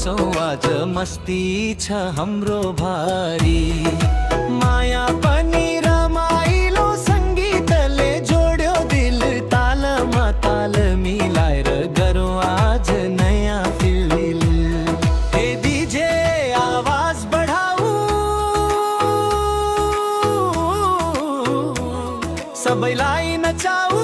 नाचौँ आज मस्ती छ हाम्रो भारी। माया पनि रमाइलो सङ्गीतले जोड्यो दिल, तालमा ताल मिलाएर गरौँ आज नयाँ फिल। हे डीजे आवाज बढाऊ, सबैलाई नचाऊ।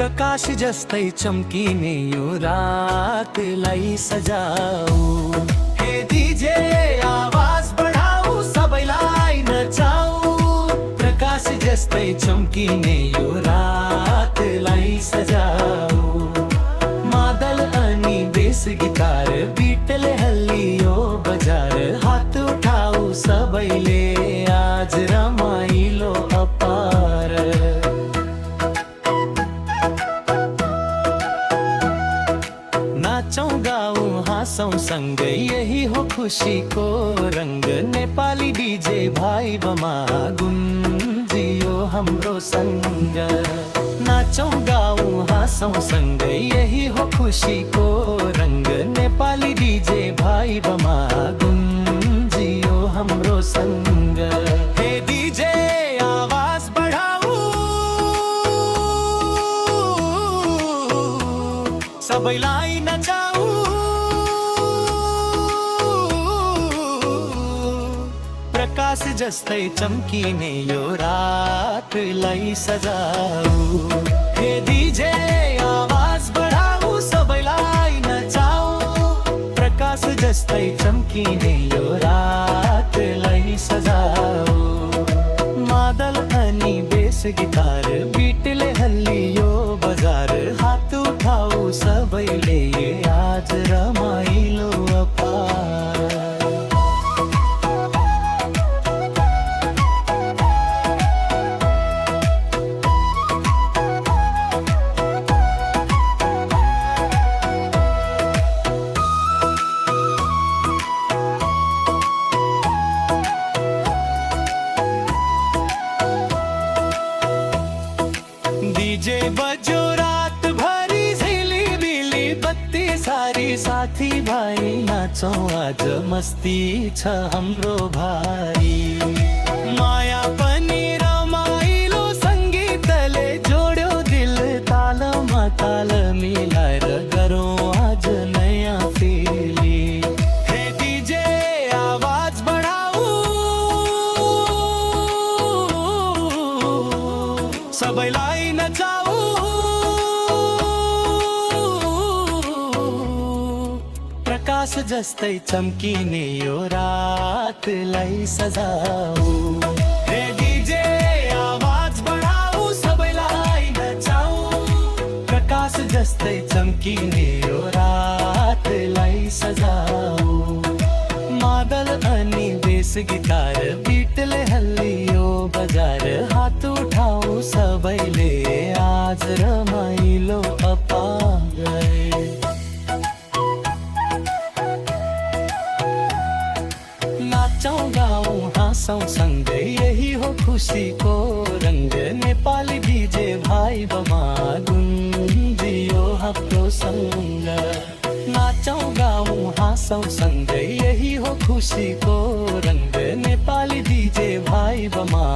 प्रकाश जस्तै चम्किने यो रातलाई सजाऊ। हे डीजे आवाज बढाऊ, सबैलाई नचाऊ। प्रकाश जस्तै चम्किने यो रातलाई सजाऊ। मादल अनि बेस गिटार बिटले हल्लियो बजार, हात उठाऊ सबैले आज रमाइलो अपार। नाचौँ गाउँ हाँसौँ सँगै, यही हो खुसीको रङ्ग। नेपाली डीजे भाइ बमा गुन्जियो हाम्रो सँग। नाचौँ गाउँ हाँसौँ सँगै, यही हो खुसीको रङ्ग। नेपाली डीजे भाइ बमा गुन्जियो हाम्रो सँग। हे डीजे आवाज बढाऊ, सबैलाई नचाऊ। प्रकाश जस्तै चम्किने यो रातलाई सजाऊ। हे डीजे आवाज बढाऊ, सबैलाई नचाऊ। प्रकाश जस्तै चम्किने यो रातलाई सजाऊ। मादल अनि बेस गिटार बिटले हल्लियो बजार, हात उठाऊ सबैले आज रमाइलो अपार। डीजे बजो रात भरी, झिलिमिली बत्ती सारी। साथी भाइ नाचौँ आज मस्ती छ हाम्रो भारी। माया पनि रमाइलो सङ्गीतले जोड्यो दिल, तालमा ताल मिलाएर गरौँ आज नयाँ फेली। हे डीजे आवाज बढाऊ, सबैलाई नचाऊ। प्रकाश जस्तै चम्किने यो रातलाई सजाऊ। हे डीजे आवाज बढाऊ, सबैलाई नचाऊ। प्रकाश जस्तै चम्किने यो रातलाई सजाऊ। मादल अनि बेस गिटार बिटले हल्लियो बजार, हात उठाऊ सबैले आज रमाइलो अपार। नाचौँ गाउँ हाँसौँ सँगै, यही हो खुसीको रङ्ग। नेपाली डीजे भाइ बमा गुन्जियो हाम्रो सँग। नाचौँ गाउँ हाँसौँ सँगै, यही हो खुसीको रङ्ग। नेपाली डीजे भाइ बमा